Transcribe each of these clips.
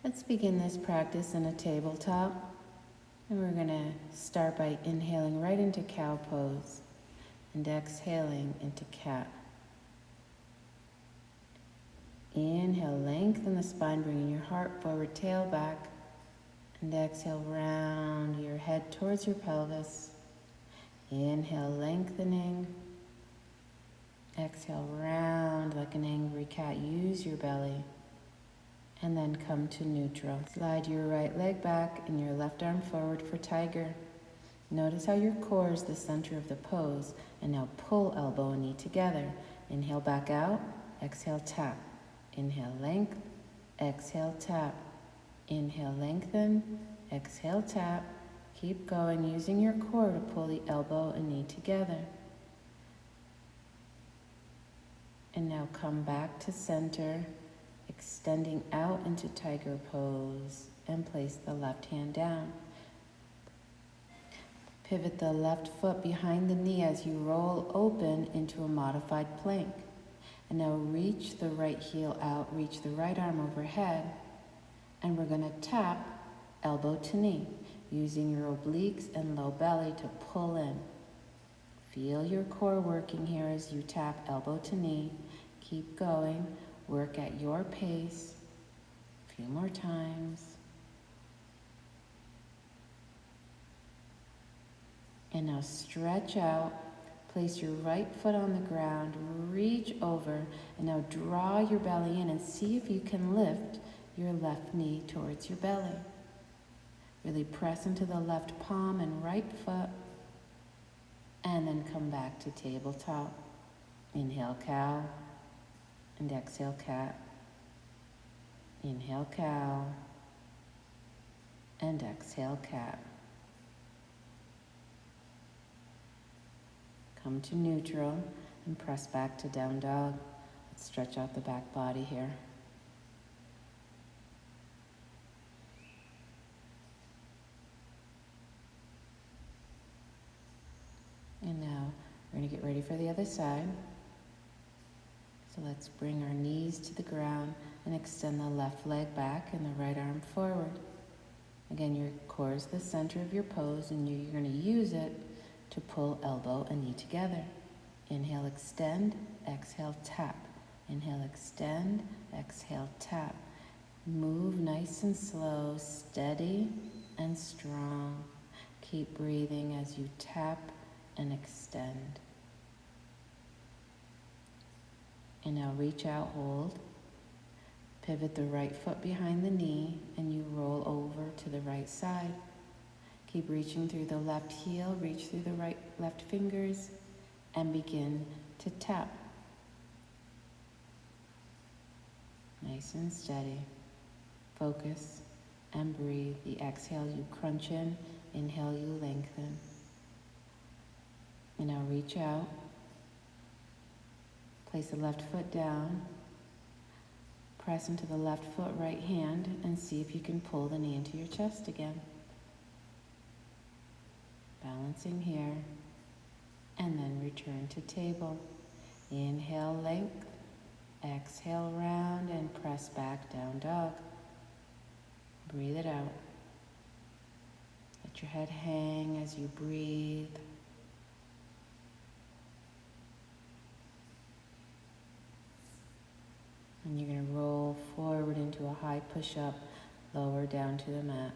Let's begin this practice in a tabletop. And we're going to start by inhaling right into cow pose and exhaling into cat. Inhale, lengthen the spine, bringing your heart forward, tail back. And exhale, round your head towards your pelvis. Inhale, lengthening. Exhale, round like an angry cat. Use your belly. And then come to neutral. Slide your right leg back and your left arm forward for tiger. Notice how your core is the center of the pose. And now pull elbow and knee together. Inhale, back out. Exhale, tap. Inhale, length. Exhale, tap. Inhale, lengthen. Exhale, tap. Keep going, using your core to pull the elbow and knee together. And now come back to center, extending out into tiger pose, and place the left hand down. Pivot the left foot behind the knee as you roll open into a modified plank. And now reach the right heel out, reach the right arm overhead, and we're going to tap elbow to knee, using your obliques and low belly to pull in. Feel your core working here as you tap elbow to knee. Keep going, work at your pace. A few more times. And now stretch out. Place your right foot on the ground, reach over, and now draw your belly in and see if you can lift your left knee towards your belly. Really press into the left palm and right foot, and then come back to tabletop. Inhale, cow, and exhale, cat. Inhale, cow, and exhale, cat. Come to neutral and press back to down dog. Let's stretch out the back body here. And now we're going to get ready for the other side. So let's bring our knees to the ground and extend the left leg back and the right arm forward. Again, your core is the center of your pose, and you're going to use it to pull elbow and knee together. Inhale, extend, exhale, tap. Inhale, extend, exhale, tap. Move nice and slow, steady and strong. Keep breathing as you tap and extend. And now reach out, hold. Pivot the right foot behind the knee and you roll over to the right side. Keep reaching through the left heel, reach through the left fingers, and begin to tap. Nice and steady. Focus and breathe. The exhale, you crunch in. Inhale, you lengthen. And now reach out. Place the left foot down. Press into the left foot, right hand, and see if you can pull the knee into your chest again. Balancing here, and then return to table. Inhale, length, exhale, round, and press back, down dog. Breathe it out. Let your head hang as you breathe. And you're going to roll forward into a high push-up, lower down to the mat.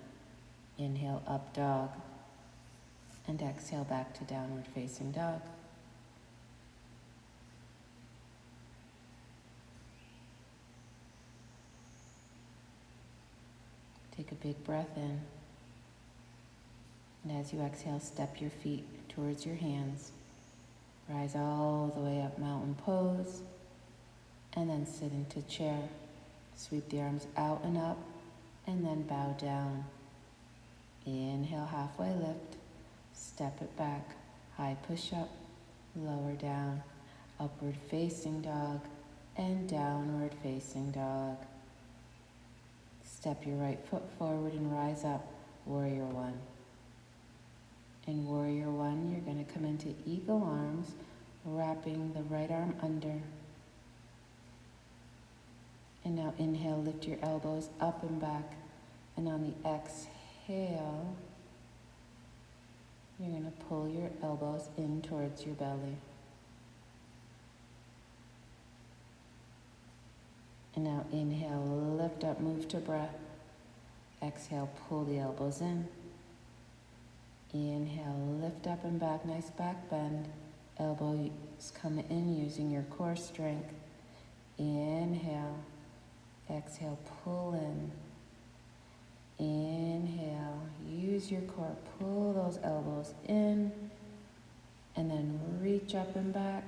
Inhale, up dog. And exhale back to downward facing dog. Take a big breath in. And as you exhale, step your feet towards your hands. Rise all the way up, mountain pose. And then sit into chair. Sweep the arms out and up, and then bow down. Inhale, halfway lift. Step it back, high push up, lower down, upward facing dog, and downward facing dog. Step your right foot forward and rise up, warrior one. In warrior one, you're going to come into eagle arms, wrapping the right arm under. And now inhale, lift your elbows up and back. And on the exhale, you're going to pull your elbows in towards your belly. And now inhale, lift up, move to breath. Exhale, pull the elbows in. Inhale, lift up and back, nice back bend. Elbows come in using your core strength. Inhale, exhale, pull in. Inhale, use your core, pull those elbows in, and then reach up and back.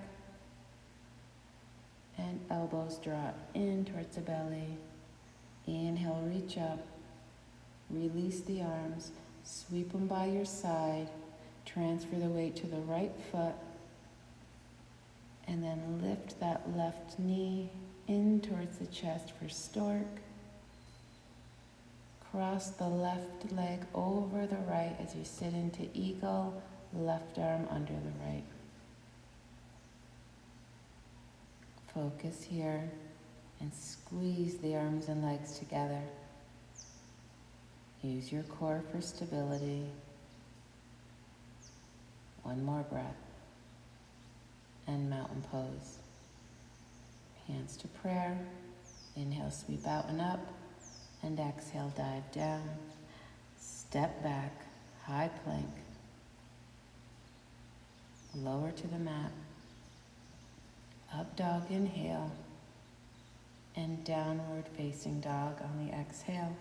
And elbows draw in towards the belly. Inhale, reach up. Release the arms. Sweep them by your side. Transfer the weight to the right foot. And then lift that left knee in towards the chest for stork. Cross the left leg over the right as you sit into eagle. Left arm under the right. Focus here and squeeze the arms and legs together. Use your core for stability. One more breath. And mountain pose. Hands to prayer. Inhale, sweep out and up. And exhale, dive down. Step back, high plank. Lower to the mat. Up dog, inhale. And downward facing dog on the exhale.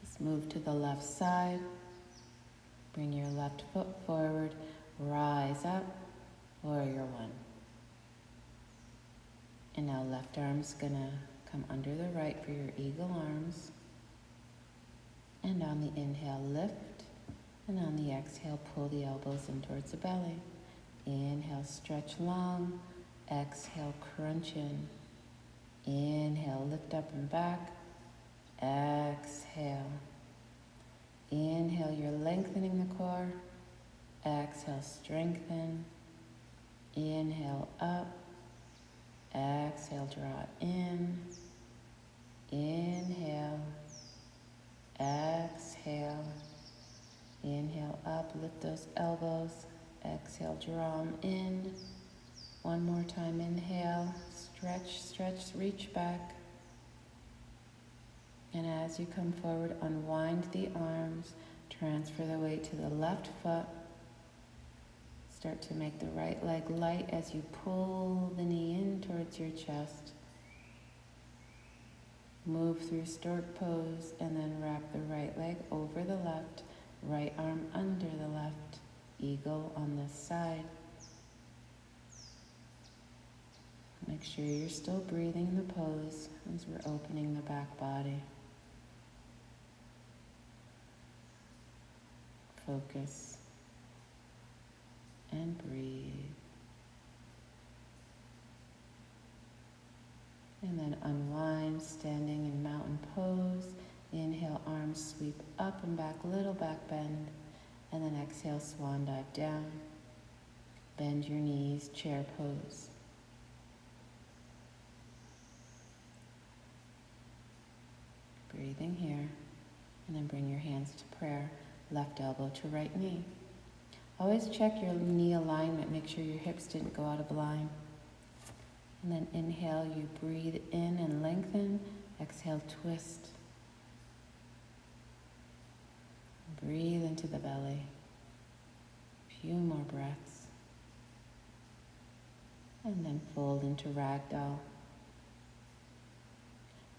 Let's move to the left side. Bring your left foot forward. Rise up, warrior one. And now left arm's gonna come under the right for your eagle arms. And on the inhale, lift. And on the exhale, pull the elbows in towards the belly. Inhale, stretch long. Exhale, crunch in. Inhale, lift up and back. Exhale. Inhale, you're lengthening the core. Exhale, strengthen. Inhale, up. Exhale, draw in. Inhale. Exhale. Inhale, up, lift those elbows. Exhale, draw them in. One more time, inhale. Stretch, stretch, reach back. And as you come forward, unwind the arms. Transfer the weight to the left foot. Start to make the right leg light as you pull the knee in towards your chest. Move through stork pose and then wrap the right leg over the left, right arm under the left, eagle on this side. Make sure you're still breathing in the pose as we're opening the back body. Focus and breathe. And then unwind, standing in mountain pose. Inhale, arms sweep up and back, little back bend. And then exhale, swan dive down. Bend your knees, chair pose. Breathing here. And then bring your hands to prayer. Left elbow to right knee. Always check your knee alignment. Make sure your hips didn't go out of line. And then inhale, you breathe in and lengthen. Exhale, twist. Breathe into the belly. Few more breaths. And then fold into ragdoll.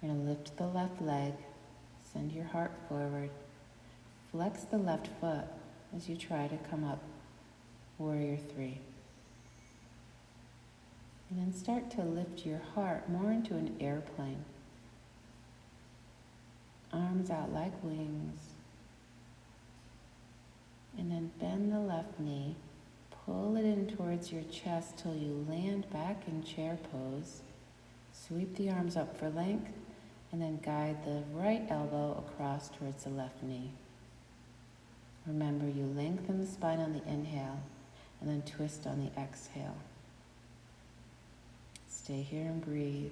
We're going to lift the left leg. Send your heart forward. Flex the left foot as you try to come up, warrior three. And then start to lift your heart more into an airplane. Arms out like wings. And then bend the left knee. Pull it in towards your chest till you land back in chair pose. Sweep the arms up for length. And then guide the right elbow across towards the left knee. Remember, you lengthen the spine on the inhale and then twist on the exhale. Stay here and breathe.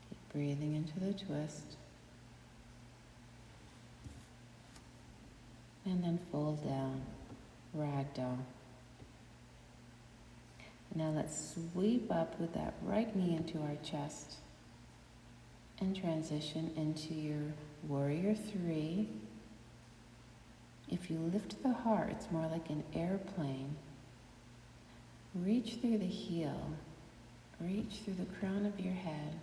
Keep breathing into the twist. And then fold down, ragdoll. Now let's sweep up with that right knee into our chest and transition into your warrior three. If you lift the heart, it's more like an airplane. Reach through the heel, reach through the crown of your head,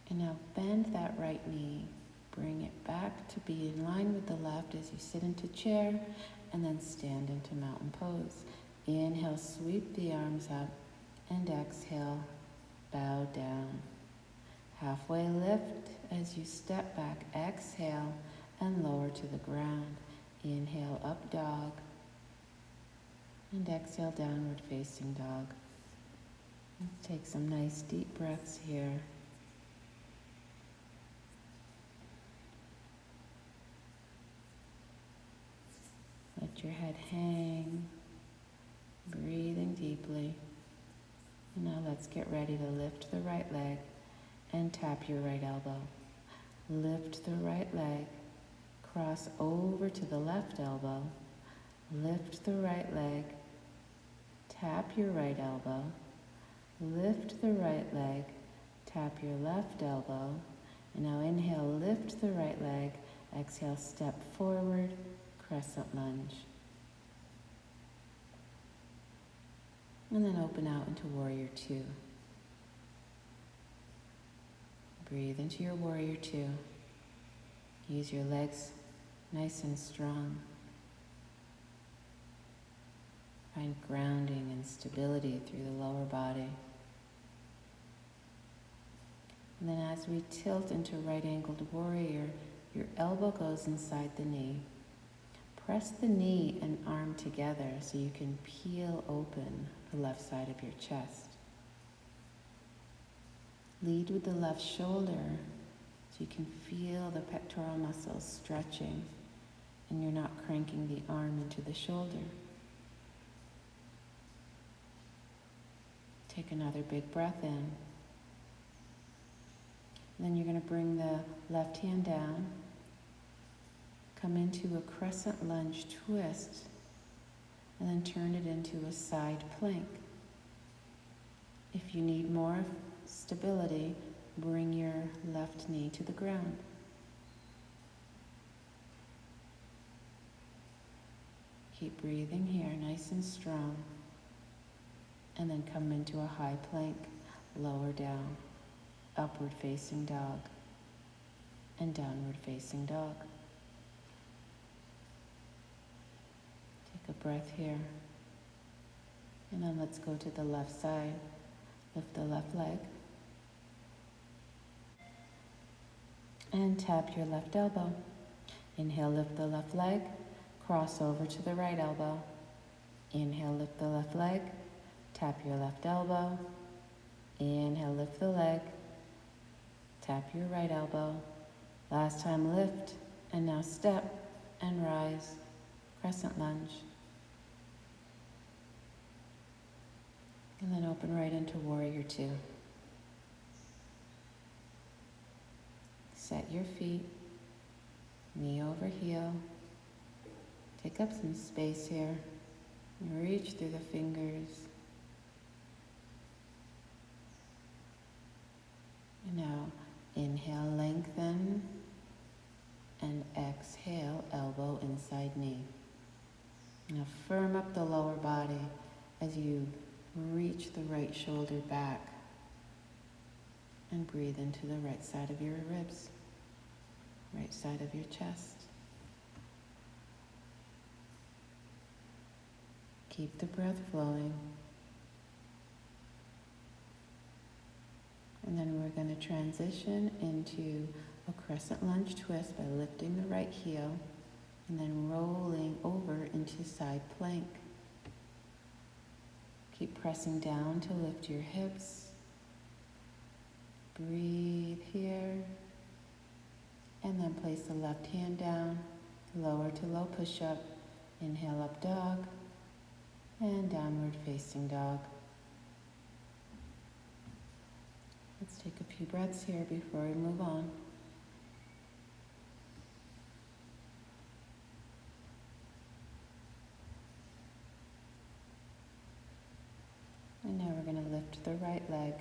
and now bend that right knee. Bring it back to be in line with the left as you sit into chair and then stand into mountain pose. Inhale, sweep the arms up, and exhale, bow down. Halfway lift as you step back, exhale, and lower to the ground. Inhale, up dog, and exhale, downward facing dog. Let's take some nice deep breaths here. Let your head hang, breathing deeply. And now let's get ready to lift the right leg and tap your right elbow. Lift the right leg, cross over to the left elbow, lift the right leg, tap your right elbow, lift the right leg, tap your left elbow, and now inhale, lift the right leg, exhale, step forward, crescent lunge. And then open out into warrior two. Breathe into your warrior two. Use your legs nice and strong. Find grounding and stability through the lower body. And then as we tilt into right angled warrior, your elbow goes inside the knee. Press the knee and arm together so you can peel open the left side of your chest. Lead with the left shoulder so you can feel the pectoral muscles stretching and you're not cranking the arm into the shoulder. Take another big breath in. And then you're going to bring the left hand down. Come into a crescent lunge twist and then turn it into a side plank. If you need more stability, bring your left knee to the ground. Keep breathing here, nice and strong. And then come into a high plank, lower down, upward facing dog, and downward facing dog. Take a breath here. And then let's go to the left side. Lift the left leg. And tap your left elbow. Inhale, lift the left leg. Cross over to the right elbow. Inhale, lift the left leg. Tap your left elbow. Inhale, lift the leg. Tap your right elbow. Last time, lift. And now step and rise. Crescent lunge. And then open right into warrior two. Set your feet, knee over heel. Take up some space here. Reach through the fingers. And now inhale, lengthen, and exhale, elbow inside knee. Now firm up the lower body as you reach the right shoulder back and breathe into the right side of your ribs, right side of your chest. Keep the breath flowing. And then we're going to transition into a crescent lunge twist by lifting the right heel and then rolling over into side plank. Keep pressing down to lift your hips breathe here. And then place the left hand down, lower to low push-up. Inhale up dog, and downward facing dog. Let's take a few breaths here before we move on. And now we're going to lift the right leg.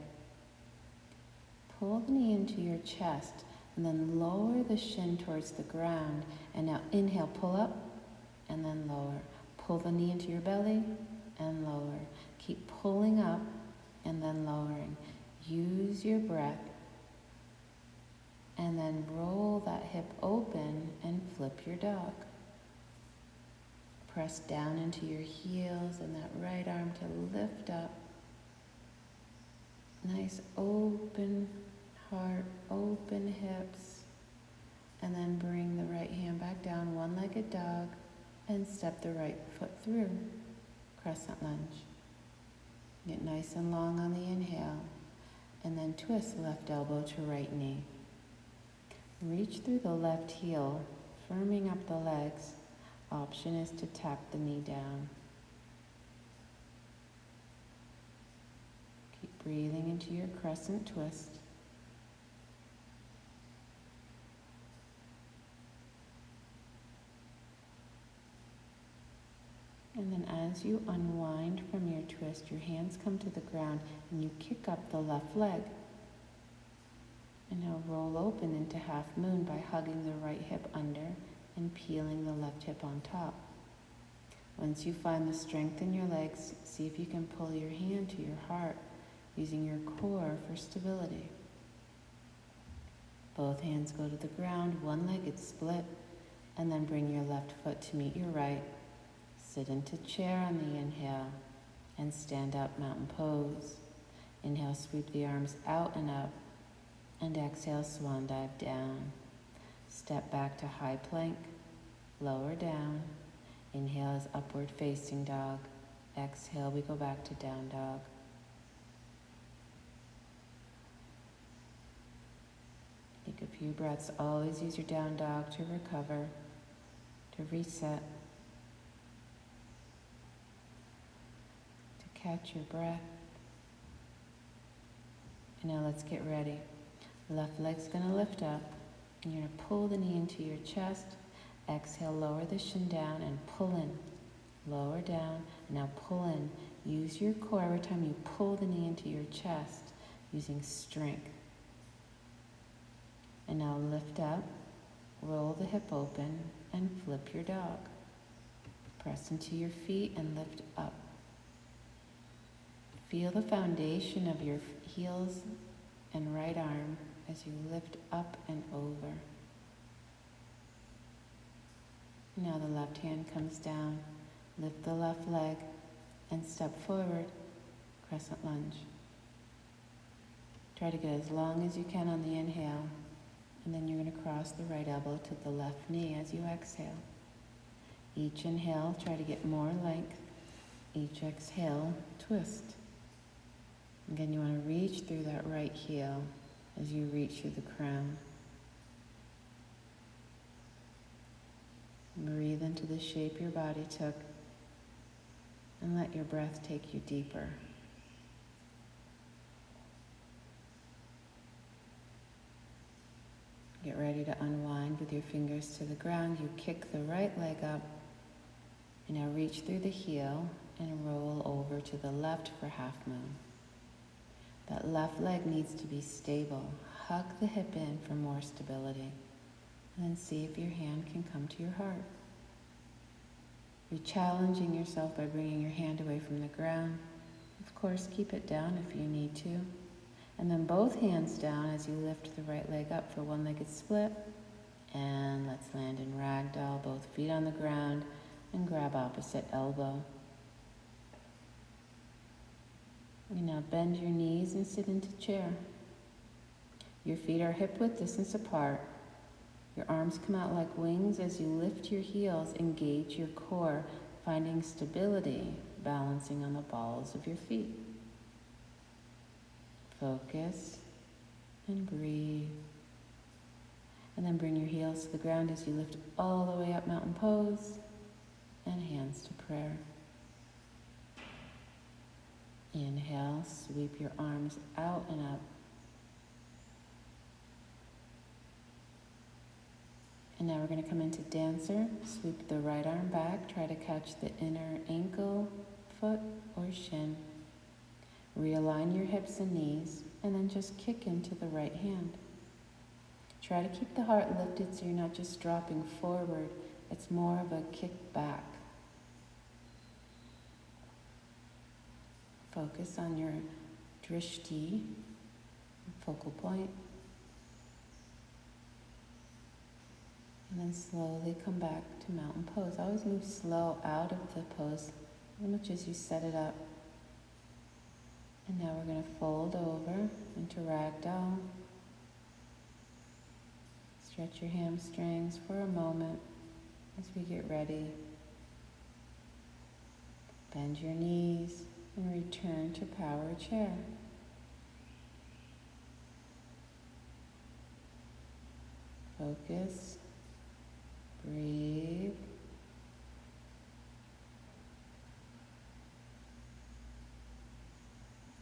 Pull the knee into your chest and then lower the shin towards the ground. And now inhale, pull up and then lower. Pull the knee into your belly and lower. Keep pulling up and then lowering. Use your breath and then roll that hip open and flip your dog. Press down into your heels and that right arm to lift up. Nice open heart, open hips. And then bring the right hand back down, one-legged dog, and step the right foot through. Crescent lunge. Get nice and long on the inhale. And then twist left elbow to right knee. Reach through the left heel, firming up the legs. Option is to tap the knee down. Keep breathing into your crescent twist. And then as you unwind from your twist, your hands come to the ground and you kick up the left leg. And now roll open into half moon by hugging the right hip under and peeling the left hip on top. Once you find the strength in your legs, see if you can pull your hand to your heart, using your core for stability. Both hands go to the ground, one-legged split, and then bring your left foot to meet your right. Sit into chair on the inhale and stand up mountain pose. Inhale, sweep the arms out and up, and exhale, swan dive down. Step back to high plank, lower down. Inhale is upward facing dog. Exhale, we go back to down dog. Take a few breaths. Always use your down dog to recover, to reset, to catch your breath. And now let's get ready. Left leg's gonna lift up, and you're gonna pull the knee into your chest. Exhale, lower the shin down and pull in. Lower down, and now pull in. Use your core every time you pull the knee into your chest, using strength. And now lift up, roll the hip open, and flip your dog. Press into your feet and lift up. Feel the foundation of your heels and right arm as you lift up and over. Now the left hand comes down, lift the left leg, and step forward, crescent lunge. Try to get as long as you can on the inhale, and then you're going to cross the right elbow to the left knee as you exhale. Each inhale, try to get more length. Each exhale, twist. Again, you want to reach through that right heel as you reach through the crown. Breathe into the shape your body took and let your breath take you deeper. Get ready to unwind with your fingers to the ground. You kick the right leg up and now reach through the heel and roll over to the left for half moon. That left leg needs to be stable. Hug the hip in for more stability. And then see if your hand can come to your heart. You're challenging yourself by bringing your hand away from the ground. Of course, keep it down if you need to. And then both hands down as you lift the right leg up for one-legged split. And let's land in ragdoll, both feet on the ground, and grab opposite elbow. You now bend your knees and sit into chair. Your feet are hip-width distance apart. Your arms come out like wings as you lift your heels. Engage your core, finding stability, balancing on the balls of your feet. Focus and breathe. And then bring your heels to the ground as you lift all the way up, mountain pose, and hands to prayer. Inhale, sweep your arms out and up. And now we're going to come into dancer. Sweep the right arm back. Try to catch the inner ankle, foot, or shin. Realign your hips and knees, and then just kick into the right hand. Try to keep the heart lifted so you're not just dropping forward. It's more of a kick back. Focus on your drishti, focal point. And then slowly come back to mountain pose. Always move slow out of the pose as much as you set it up. And now we're going to fold over into ragdoll. Stretch your hamstrings for a moment as we get ready. Bend your knees and return to power chair. Focus. Breathe.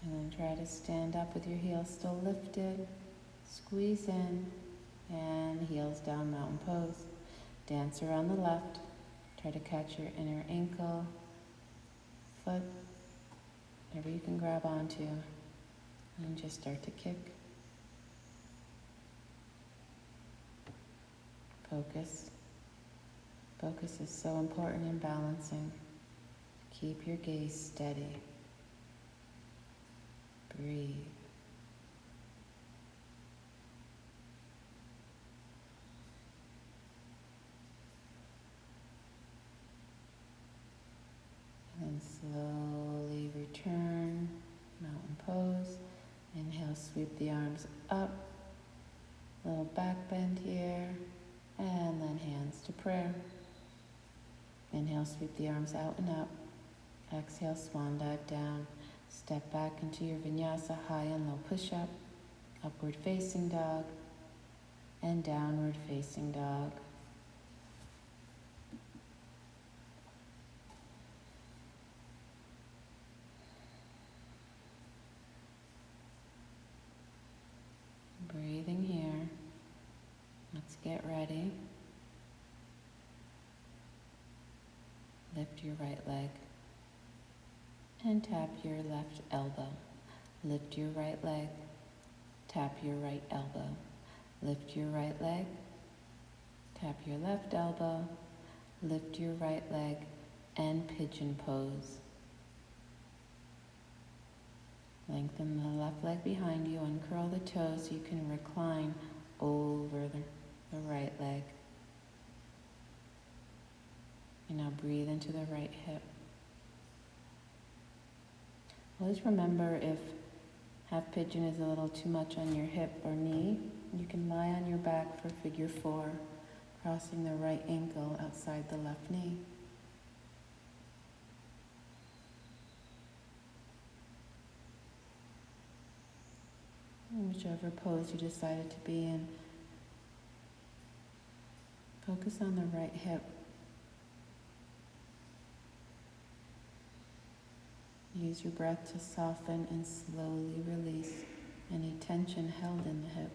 And then try to stand up with your heels still lifted. Squeeze in and heels down, mountain pose. Dancer on the left. Try to catch your inner ankle, foot, whatever you can grab onto. And just start to kick. Focus. Focus is so important in balancing. Keep your gaze steady. Breathe. And then slowly return, mountain pose. Inhale, sweep the arms up. Little back bend here. And then hands to prayer. Inhale, sweep the arms out and up. Exhale, swan dive down. Step back into your vinyasa, high and low push-up. Upward facing dog. And downward facing dog. Breathing here. Let's get ready. Lift your right leg and tap your left elbow. Lift your right leg, tap your right elbow. Lift your right leg, tap your left elbow. Lift your right leg and pigeon pose. Lengthen the left leg behind you, uncurl the toes so you can recline over the right leg. And now breathe into the right hip. Always remember, if half pigeon is a little too much on your hip or knee, you can lie on your back for figure 4, crossing the right ankle outside the left knee. Whichever pose you decided to be in, focus on the right hip. Use your breath to soften and slowly release any tension held in the hip.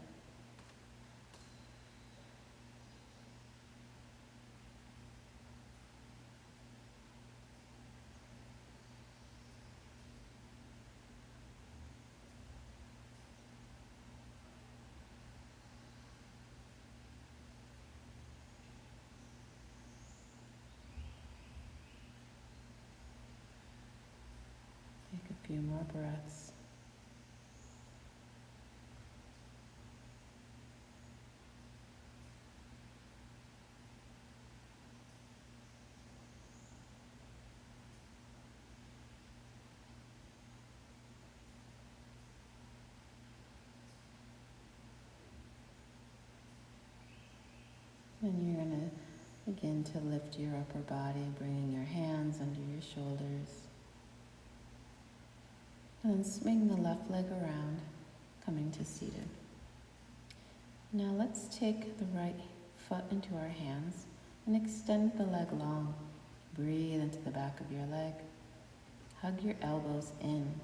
Take a few more breaths. And you're going to begin to lift your upper body, bringing your hands under your shoulders. And then swing the left leg around, coming to seated. Now let's take the right foot into our hands and extend the leg long. Breathe into the back of your leg. Hug your elbows in.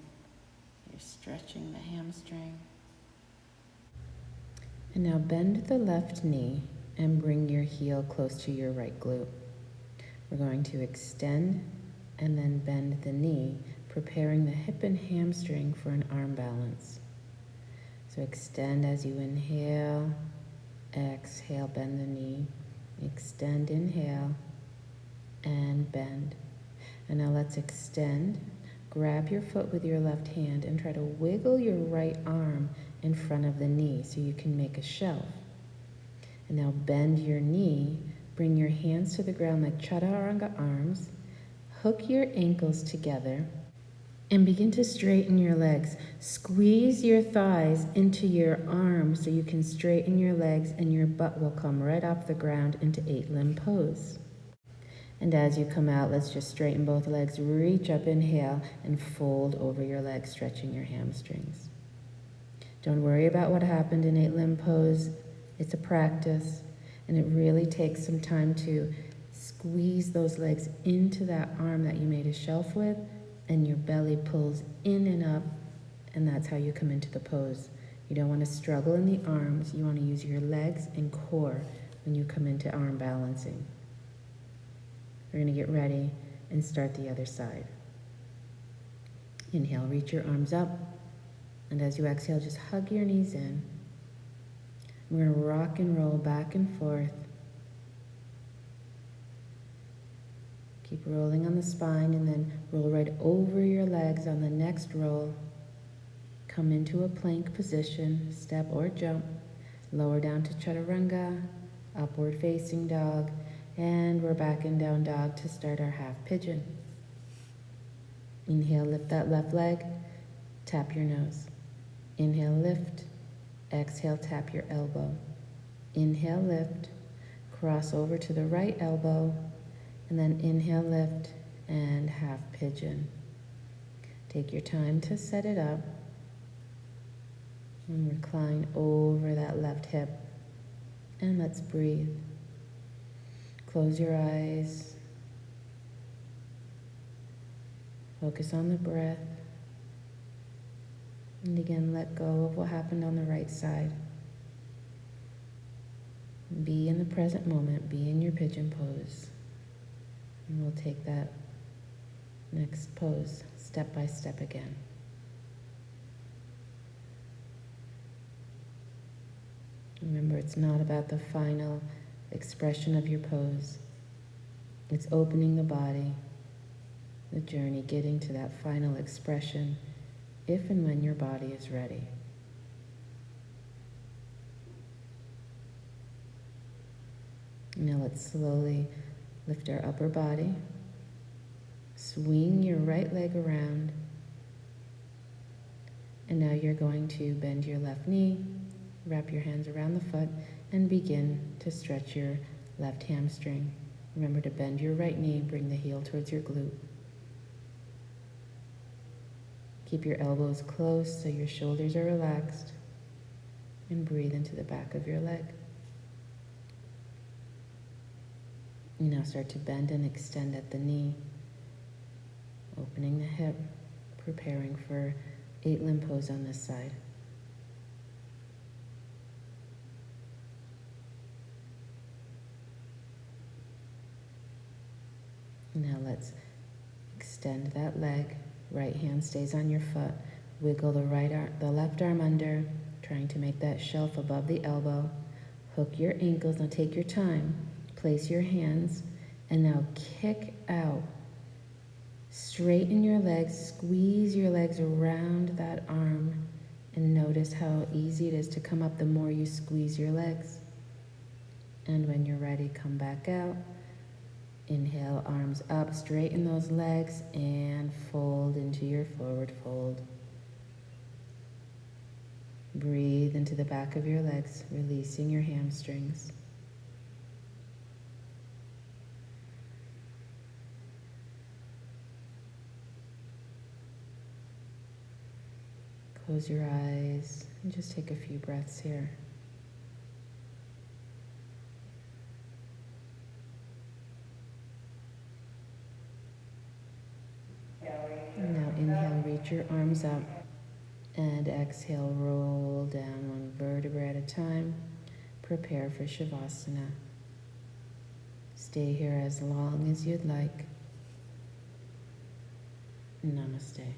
You're stretching the hamstring. And now bend the left knee and bring your heel close to your right glute. We're going to extend and then bend the knee, preparing the hip and hamstring for an arm balance. So extend as you inhale, exhale, bend the knee, extend, inhale, and bend. And now let's extend. Grab your foot with your left hand and try to wiggle your right arm in front of the knee so you can make a shelf. And now bend your knee, bring your hands to the ground like chaturanga arms, hook your ankles together, and begin to straighten your legs. Squeeze your thighs into your arms so you can straighten your legs and your butt will come right off the ground into 8-limb pose. And as you come out, let's just straighten both legs. Reach up, inhale, and fold over your legs, stretching your hamstrings. Don't worry about what happened in 8-limb pose. It's a practice, and it really takes some time to squeeze those legs into that arm that you made a shelf with, and your belly pulls in and up, and that's how you come into the pose. You don't want to struggle in the arms. You want to use your legs and core when you come into arm balancing. We're going to get ready and start the other side. Inhale, reach your arms up, and as you exhale, just hug your knees in. We're going to rock and roll back and forth. Keep rolling on the spine and then roll right over your legs on the next roll. Come into a plank position, step or jump. Lower down to chaturanga, upward facing dog, and we're back in down dog to start our half pigeon. Inhale, lift that left leg, tap your nose. Inhale, lift. Exhale, tap your elbow. Inhale, lift. Cross over to the right elbow. And then inhale, lift, and half pigeon. Take your time to set it up. And recline over that left hip. And let's breathe. Close your eyes. Focus on the breath. And again, let go of what happened on the right side. Be in the present moment. Be in your pigeon pose. And we'll take that next pose step by step again. Remember, it's not about the final expression of your pose. It's opening the body, the journey, getting to that final expression if and when your body is ready. Now let's slowly lift our upper body. Swing your right leg around. And now you're going to bend your left knee, wrap your hands around the foot, and begin to stretch your left hamstring. Remember to bend your right knee, bring the heel towards your glute. Keep your elbows close so your shoulders are relaxed, and breathe into the back of your leg. You now start to bend and extend at the knee, opening the hip, preparing for 8-limb pose on this side. Now let's extend that leg. Right hand stays on your foot. Wiggle the left arm under, trying to make that shelf above the elbow. Hook your ankles. Now take your time. Place your hands, and now kick out. Straighten your legs, squeeze your legs around that arm, and notice how easy it is to come up the more you squeeze your legs. And when you're ready, come back out. Inhale, arms up, straighten those legs, and fold into your forward fold. Breathe into the back of your legs, releasing your hamstrings. Close your eyes and just take a few breaths here. Now inhale, reach your arms up, and exhale, roll down one vertebra at a time. Prepare for Shavasana. Stay here as long as you'd like. Namaste.